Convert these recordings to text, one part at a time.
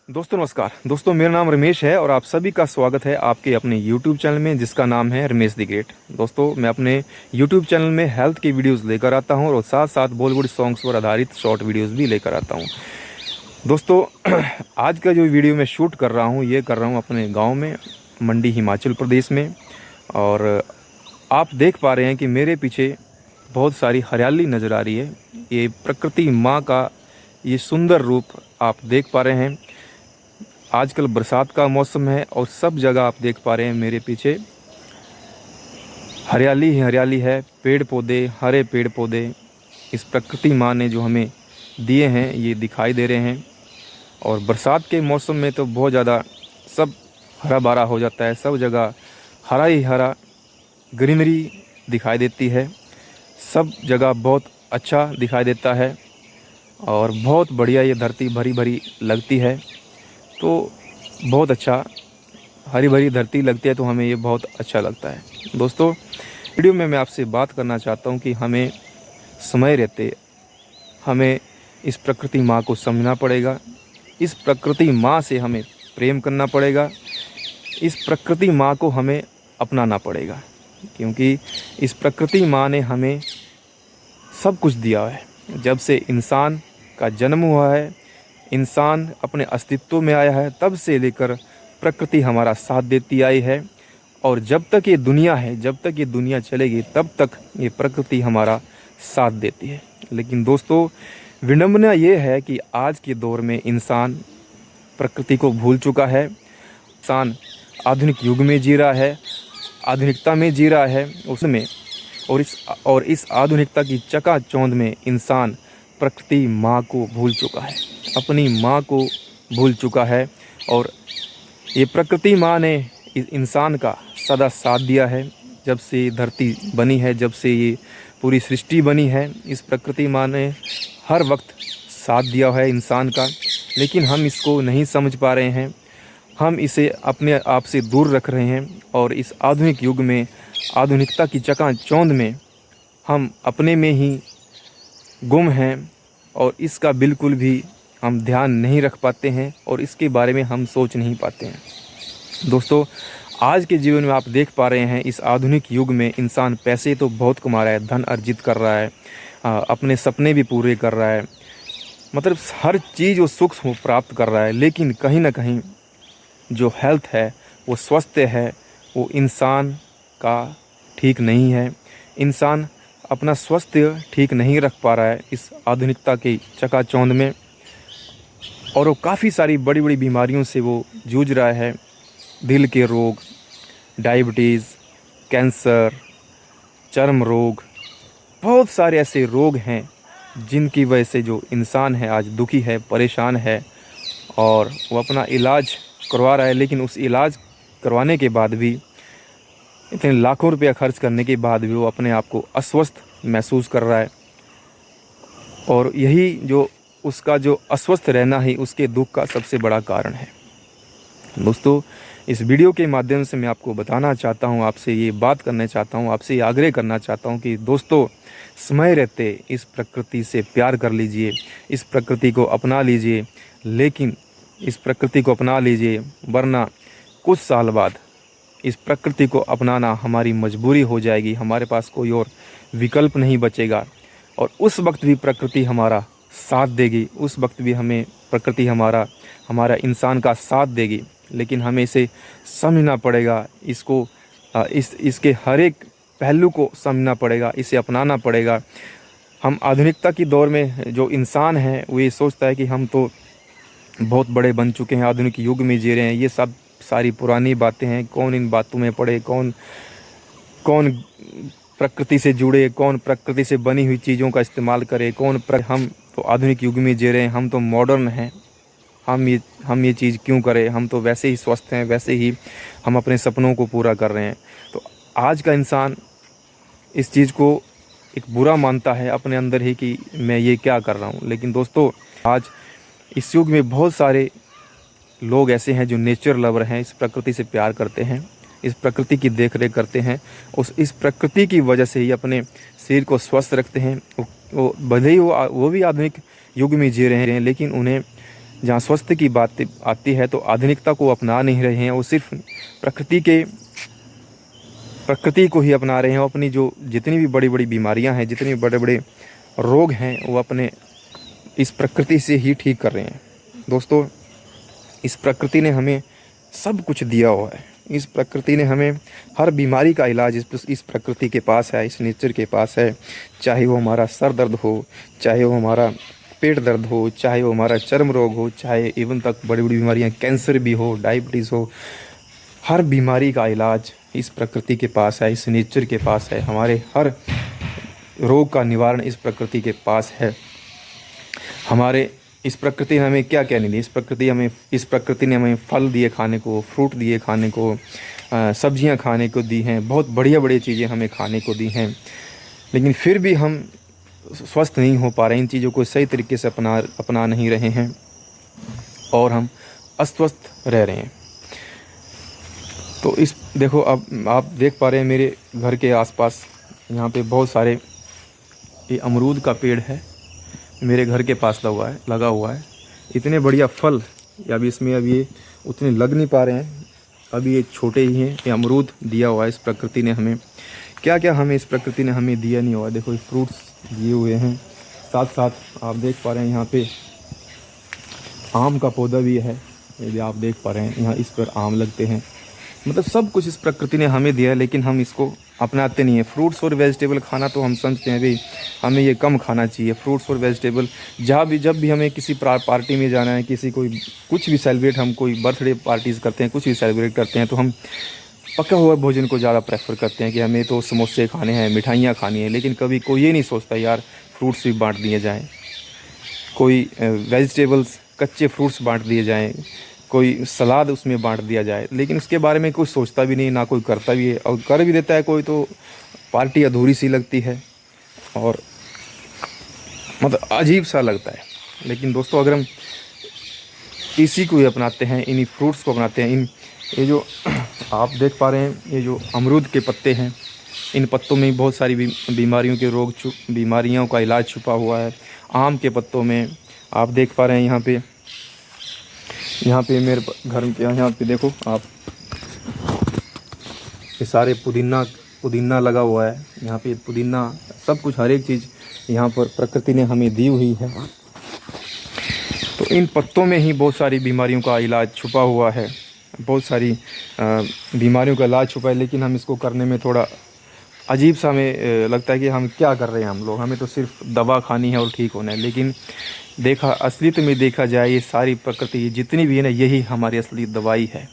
दोस्तों नमस्कार। दोस्तों मेरा नाम रमेश है और आप सभी का स्वागत है आपके अपने YouTube चैनल में जिसका नाम है रमेश द ग्रेट। दोस्तों मैं अपने YouTube चैनल में हेल्थ की वीडियोस लेकर आता हूं और साथ साथ बॉलीवुड सॉन्ग्स पर आधारित शॉर्ट वीडियोस भी लेकर आता हूं। दोस्तों आज का जो वीडियो मैं शूट कर रहा हूं ये कर रहा हूं अपने गाँव में, मंडी हिमाचल प्रदेश में। और आप देख पा रहे हैं कि मेरे पीछे बहुत सारी हरियाली नज़र आ रही है। ये प्रकृति माँ का ये सुंदर रूप आप देख पा रहे हैं। आजकल बरसात का मौसम है और सब जगह आप देख पा रहे हैं मेरे पीछे हरियाली ही हरियाली है, पेड़ पौधे, हरे पेड़ पौधे इस प्रकृति माँ ने जो हमें दिए हैं ये दिखाई दे रहे हैं। और बरसात के मौसम में तो बहुत ज़्यादा सब हरा भरा हो जाता है, सब जगह हरा ही हरा ग्रीनरी दिखाई देती है, सब जगह बहुत अच्छा दिखाई देता है और बहुत बढ़िया ये धरती भरी भरी लगती है। तो बहुत अच्छा हरी भरी धरती लगती है तो हमें ये बहुत अच्छा लगता है। दोस्तों वीडियो में मैं आपसे बात करना चाहता हूँ कि हमें समय रहते हमें इस प्रकृति माँ को समझना पड़ेगा, इस प्रकृति माँ से हमें प्रेम करना पड़ेगा, इस प्रकृति माँ को हमें अपनाना पड़ेगा, क्योंकि इस प्रकृति माँ ने हमें सब कुछ दिया है। जब से इंसान का जन्म हुआ है, इंसान अपने अस्तित्व में आया है, तब से लेकर प्रकृति हमारा साथ देती आई है और जब तक ये दुनिया है, जब तक ये दुनिया चलेगी तब तक ये प्रकृति हमारा साथ देती है। लेकिन दोस्तों विडंबना ये है कि आज के दौर में इंसान प्रकृति को भूल चुका है। इंसान आधुनिक युग में जी रहा है, आधुनिकता में जी रहा है उसमें, और इस आधुनिकता की चकाचौंध में इंसान प्रकृति माँ को भूल चुका है, अपनी माँ को भूल चुका है। और ये प्रकृति माँ ने इस इंसान का सदा साथ दिया है। जब से धरती बनी है, जब से ये पूरी सृष्टि बनी है, इस प्रकृति माँ ने हर वक्त साथ दिया है इंसान का, लेकिन हम इसको नहीं समझ पा रहे हैं। हम इसे अपने आप से दूर रख रहे हैं और इस आधुनिक युग में, आधुनिकता की चकाचौंध में हम अपने में ही गुम हैं और इसका बिल्कुल भी हम ध्यान नहीं रख पाते हैं और इसके बारे में हम सोच नहीं पाते हैं। दोस्तों आज के जीवन में आप देख पा रहे हैं इस आधुनिक युग में इंसान पैसे तो बहुत कमा रहा है, धन अर्जित कर रहा है, अपने सपने भी पूरे कर रहा है, मतलब हर चीज़ वो सुख प्राप्त कर रहा है, लेकिन कहीं ना कहीं जो हेल्थ है, वो स्वास्थ्य है, वो इंसान का ठीक नहीं है। इंसान अपना स्वास्थ्य ठीक नहीं रख पा रहा है इस आधुनिकता की चकाचौंध में और वो काफ़ी सारी बड़ी बड़ी बीमारियों से वो जूझ रहा है। दिल के रोग, डायबिटीज़, कैंसर, चर्म रोग, बहुत सारे ऐसे रोग हैं जिनकी वजह से जो इंसान है आज दुखी है, परेशान है और वो अपना इलाज करवा रहा है, लेकिन उस इलाज करवाने के बाद भी, इतने लाखों रुपया खर्च करने के बाद भी वो अपने आप को अस्वस्थ महसूस कर रहा है। और यही जो उसका जो अस्वस्थ रहना ही उसके दुख का सबसे बड़ा कारण है। दोस्तों इस वीडियो के माध्यम से मैं आपको बताना चाहता हूँ, आपसे ये बात करना चाहता हूँ, आपसे ये आग्रह करना चाहता हूँ कि दोस्तों समय रहते इस प्रकृति से प्यार कर लीजिए, इस प्रकृति को अपना लीजिए, लेकिन इस प्रकृति को अपना लीजिए वरना कुछ साल बाद इस प्रकृति को अपनाना हमारी मजबूरी हो जाएगी, हमारे पास कोई और विकल्प नहीं बचेगा और उस वक्त भी प्रकृति हमारा साथ देगी, उस वक्त भी हमें प्रकृति हमारा इंसान का साथ देगी। लेकिन हमें इसे समझना पड़ेगा, इसको इसके हर एक पहलू को समझना पड़ेगा, इसे अपनाना पड़ेगा। हम आधुनिकता की दौर में जो इंसान है वो ये सोचता है कि हम तो बहुत बड़े बन चुके हैं, आधुनिक युग में जी रहे हैं, ये सब सारी पुरानी बातें हैं, कौन इन बातों में पड़े, कौन प्रकृति से जुड़े, कौन प्रकृति से बनी हुई चीज़ों का इस्तेमाल करे, हम तो आधुनिक युग में जी रहे हैं, हम तो मॉडर्न हैं, हम ये चीज़ क्यों करें, हम तो वैसे ही स्वस्थ हैं, वैसे ही हम अपने सपनों को पूरा कर रहे हैं। तो आज का इंसान इस चीज़ को एक बुरा मानता है अपने अंदर ही कि मैं ये क्या कर रहा हूँ। लेकिन दोस्तों आज इस युग में बहुत सारे लोग ऐसे हैं जो नेचर लवर हैं, इस प्रकृति से प्यार करते हैं, इस प्रकृति की देख रेख करते हैं, इस प्रकृति की वजह से ही अपने शरीर को स्वस्थ रखते हैं। वो भले ही वो भी आधुनिक युग में जी रहे हैं, लेकिन उन्हें जहाँ स्वास्थ्य की बात आती है तो आधुनिकता को अपना नहीं रहे हैं, वो सिर्फ प्रकृति को ही अपना रहे हैं। वो अपनी जो जितनी भी बड़ी बड़ी बीमारियां हैं, जितने भी बड़े बड़े रोग हैं, वो अपने इस प्रकृति से ही ठीक कर रहे हैं। दोस्तों, इस प्रकृति ने हमें सब कुछ दिया हुआ है। इस प्रकृति ने हमें हर बीमारी का इलाज इस प्रकृति के पास है, इस नेचर के पास है। चाहे वो हमारा सर दर्द हो, चाहे वो हमारा पेट दर्द हो, चाहे वो हमारा चर्म रोग हो, चाहे इवन तक बड़ी बड़ी बीमारियां कैंसर भी हो, डायबिटीज़ हो, हर बीमारी का इलाज इस प्रकृति के पास है, इस नेचर के पास है। हमारे हर रोग का निवारण इस प्रकृति के पास है। हमारे इस प्रकृति ने हमें क्या क्या नहीं दिया। इस प्रकृति ने हमें फल दिए खाने को, फ्रूट दिए खाने को, सब्जियां खाने को दी हैं, बहुत बढ़िया बढ़िया चीज़ें हमें खाने को दी हैं। लेकिन फिर भी हम स्वस्थ नहीं हो पा रहे हैं, इन चीज़ों को सही तरीके से अपना नहीं रहे हैं और हम अस्वस्थ रह रहे हैं। तो इस देखो, अब आप देख पा रहे हैं मेरे घर के आसपास यहाँ पे बहुत सारे ये अमरूद का पेड़ है, मेरे घर के पास लगा हुआ है। इतने बढ़िया फल अभी इसमें अब ये उतने लग नहीं पा रहे हैं, अभी ये छोटे ही हैं। ये अमरूद दिया हुआ है इस प्रकृति ने हमें। क्या क्या हमें इस प्रकृति ने हमें दिया नहीं हुआ। देखो, ये फ्रूट्स दिए हुए हैं, साथ साथ आप देख पा रहे हैं यहाँ पे आम का पौधा भी है, ये भी आप देख पा रहे हैं। यहाँ इस पर आम लगते हैं। मतलब सब कुछ इस प्रकृति ने हमें दिया है, लेकिन हम इसको अपनाते नहीं है। फ्रूट्स और वेजिटेबल खाना तो हम समझते हैं भाई हमें ये कम खाना चाहिए। फ्रूट्स और वेजिटेबल जब भी हमें किसी पार्टी में जाना है, किसी कुछ भी सेलिब्रेट, हम कोई बर्थडे पार्टीज़ करते हैं, कुछ भी सेलिब्रेट करते हैं, तो हम पका हुआ भोजन को ज़्यादा प्रेफर करते हैं कि हमें तो समोसे खाने हैं, मिठाइयाँ खानी है। लेकिन कभी कोई ये नहीं सोचता यार फ्रूट्स भी बांट दिए जाएँ, कोई वेजिटेबल्स कच्चे फ्रूट्स बांट दिए जाएँ, कोई सलाद उसमें बांट दिया जाए। लेकिन उसके बारे में कोई सोचता भी नहीं, ना कोई करता भी है, और कर भी देता है कोई तो पार्टी अधूरी सी लगती है और मतलब अजीब सा लगता है। लेकिन दोस्तों, अगर हम इसी को ही अपनाते हैं, इन्हीं फ्रूट्स को अपनाते हैं, ये जो आप देख पा रहे हैं, ये जो अमरूद के पत्ते हैं, इन पत्तों में बहुत सारी बीमारियों के बीमारियों का इलाज छुपा हुआ है। आम के पत्तों में आप देख पा रहे हैं, यहाँ पे मेरे घर के यहाँ पे देखो आप, ये सारे पुदीना लगा हुआ है। यहाँ पे पुदीना, सब कुछ, हर एक चीज़ यहाँ पर प्रकृति ने हमें दी हुई है। तो इन पत्तों में ही बहुत सारी बीमारियों का इलाज छुपा हुआ है, बहुत सारी बीमारियों का इलाज छुपा है। लेकिन हम इसको करने में थोड़ा अजीब सा हमें लगता है कि हम क्या कर रहे हैं हम लोग, हमें तो सिर्फ दवा खानी है और ठीक होना है। लेकिन असलियत में देखा जाए, ये सारी प्रकृति जितनी भी है ना, यही हमारी असली दवाई है।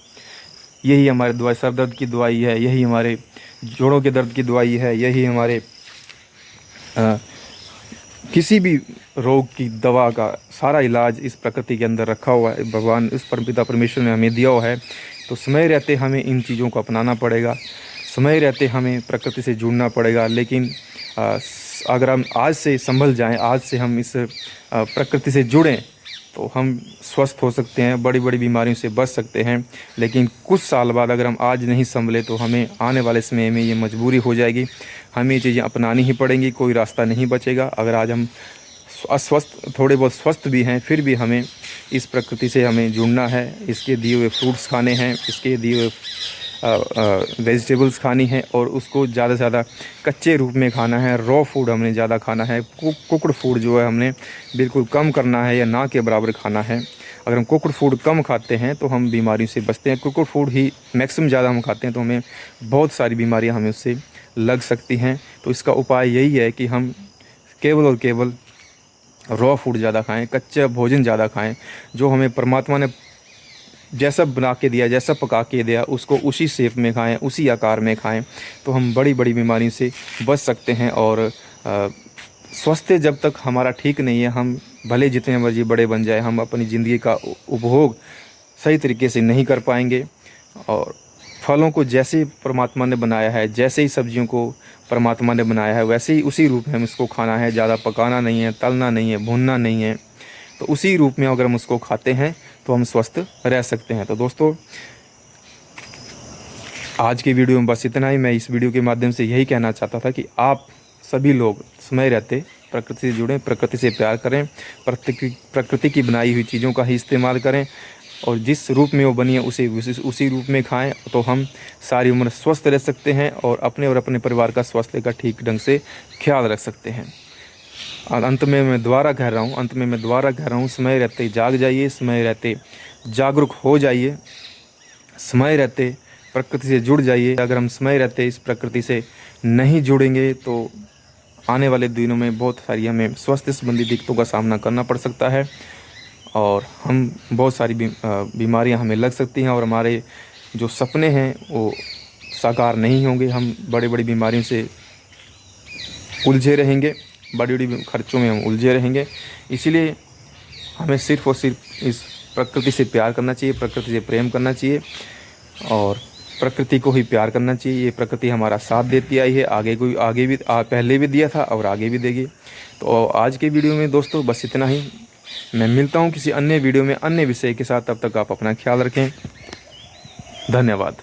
यही हमारे दवाई, सर दर्द की दवाई है, यही हमारे जोड़ों के दर्द की दवाई है, यही हमारे किसी भी रोग की दवा का सारा इलाज इस प्रकृति के अंदर रखा हुआ है। भगवान, इस परमपिता परमेश्वर ने हमें दिया हुआ है। तो समय रहते हमें इन चीज़ों को अपनाना पड़ेगा, समय रहते हमें प्रकृति से जुड़ना पड़ेगा। लेकिन अगर हम आज से संभल जाएं, आज से हम इस प्रकृति से जुड़ें, तो हम स्वस्थ हो सकते हैं, बड़ी बड़ी बीमारियों से बच सकते हैं। लेकिन कुछ साल बाद अगर हम आज नहीं संभले, तो हमें आने वाले समय में ये मजबूरी हो जाएगी, हमें ये चीज़ें अपनानी ही पड़ेंगी, कोई रास्ता नहीं बचेगा। अगर आज हम थोड़े बहुत स्वस्थ भी हैं, फिर भी हमें इस प्रकृति से हमें जुड़ना है। इसके दिए हुए फ्रूट्स खाने हैं, इसके दिए हुए वेजिटेबल्स खानी है, और उसको ज़्यादा से ज़्यादा कच्चे रूप में खाना है। रॉ फूड हमने ज़्यादा खाना है। कुकड फूड जो है हमने बिल्कुल कम करना है, या ना के बराबर खाना है। अगर हम कुकड फूड कम खाते हैं तो हम बीमारियों से बचते हैं। कुकड फूड ही मैक्सिमम ज़्यादा हम खाते हैं तो हमें बहुत सारी बीमारियां हमें उससे लग सकती हैं। तो इसका उपाय यही है कि हम केवल और केवल रॉ फूड ज़्यादा खाएँ, कच्चा भोजन ज़्यादा खाएँ। जो हमें परमात्मा ने जैसा बना के दिया, जैसा पका के दिया, उसको उसी शेप में खाएं, उसी आकार में खाएं, तो हम बड़ी बड़ी बीमारी से बच सकते हैं। और स्वास्थ्य जब तक हमारा ठीक नहीं है, हम भले जितने मर्जी बड़े बन जाए, हम अपनी ज़िंदगी का उपभोग सही तरीके से नहीं कर पाएंगे। और फलों को जैसे परमात्मा ने बनाया है, जैसे ही सब्जियों को परमात्मा ने बनाया है, वैसे ही उसी रूप में हम इसको खाना है। ज़्यादा पकाना नहीं है, तलना नहीं है, भूनना नहीं है। तो उसी रूप में अगर हम उसको खाते हैं तो हम स्वस्थ रह सकते हैं। तो दोस्तों, आज की वीडियो में बस इतना ही। मैं इस वीडियो के माध्यम से यही कहना चाहता था कि आप सभी लोग समय रहते प्रकृति से जुड़ें, प्रकृति से प्यार करें, प्रकृति की बनाई हुई चीज़ों का ही इस्तेमाल करें और जिस रूप में वो बनी है उसी रूप में खाएं, तो हम सारी उम्र स्वस्थ रह सकते हैं और अपने परिवार का स्वास्थ्य का ठीक ढंग से ख्याल रख सकते हैं। और अंत में मैं दोबारा कह रहा हूँ, समय रहते जाग जाइए, समय रहते जागरूक हो जाइए, समय रहते प्रकृति से जुड़ जाइए। अगर हम समय रहते इस प्रकृति से नहीं जुड़ेंगे तो आने वाले दिनों में बहुत सारी हमें स्वास्थ्य संबंधी दिक्कतों का सामना करना पड़ सकता है और हम बहुत सारी बीमारियां हमें लग सकती हैं और हमारे जो सपने हैं वो साकार नहीं होंगे। हम बड़ी बड़ी बीमारियों से उलझे रहेंगे, बड़ी बड़ी खर्चों में हम उलझे रहेंगे। इसीलिए हमें सिर्फ़ और सिर्फ इस प्रकृति से प्यार करना चाहिए, प्रकृति से प्रेम करना चाहिए और प्रकृति को ही प्यार करना चाहिए। ये प्रकृति हमारा साथ देती आई है, आगे भी पहले भी दिया था और आगे भी देगी। तो आज के वीडियो में दोस्तों बस इतना ही। मैं मिलता हूँ किसी अन्य वीडियो में अन्य विषय के साथ। तब तक आप अपना ख्याल रखें। धन्यवाद।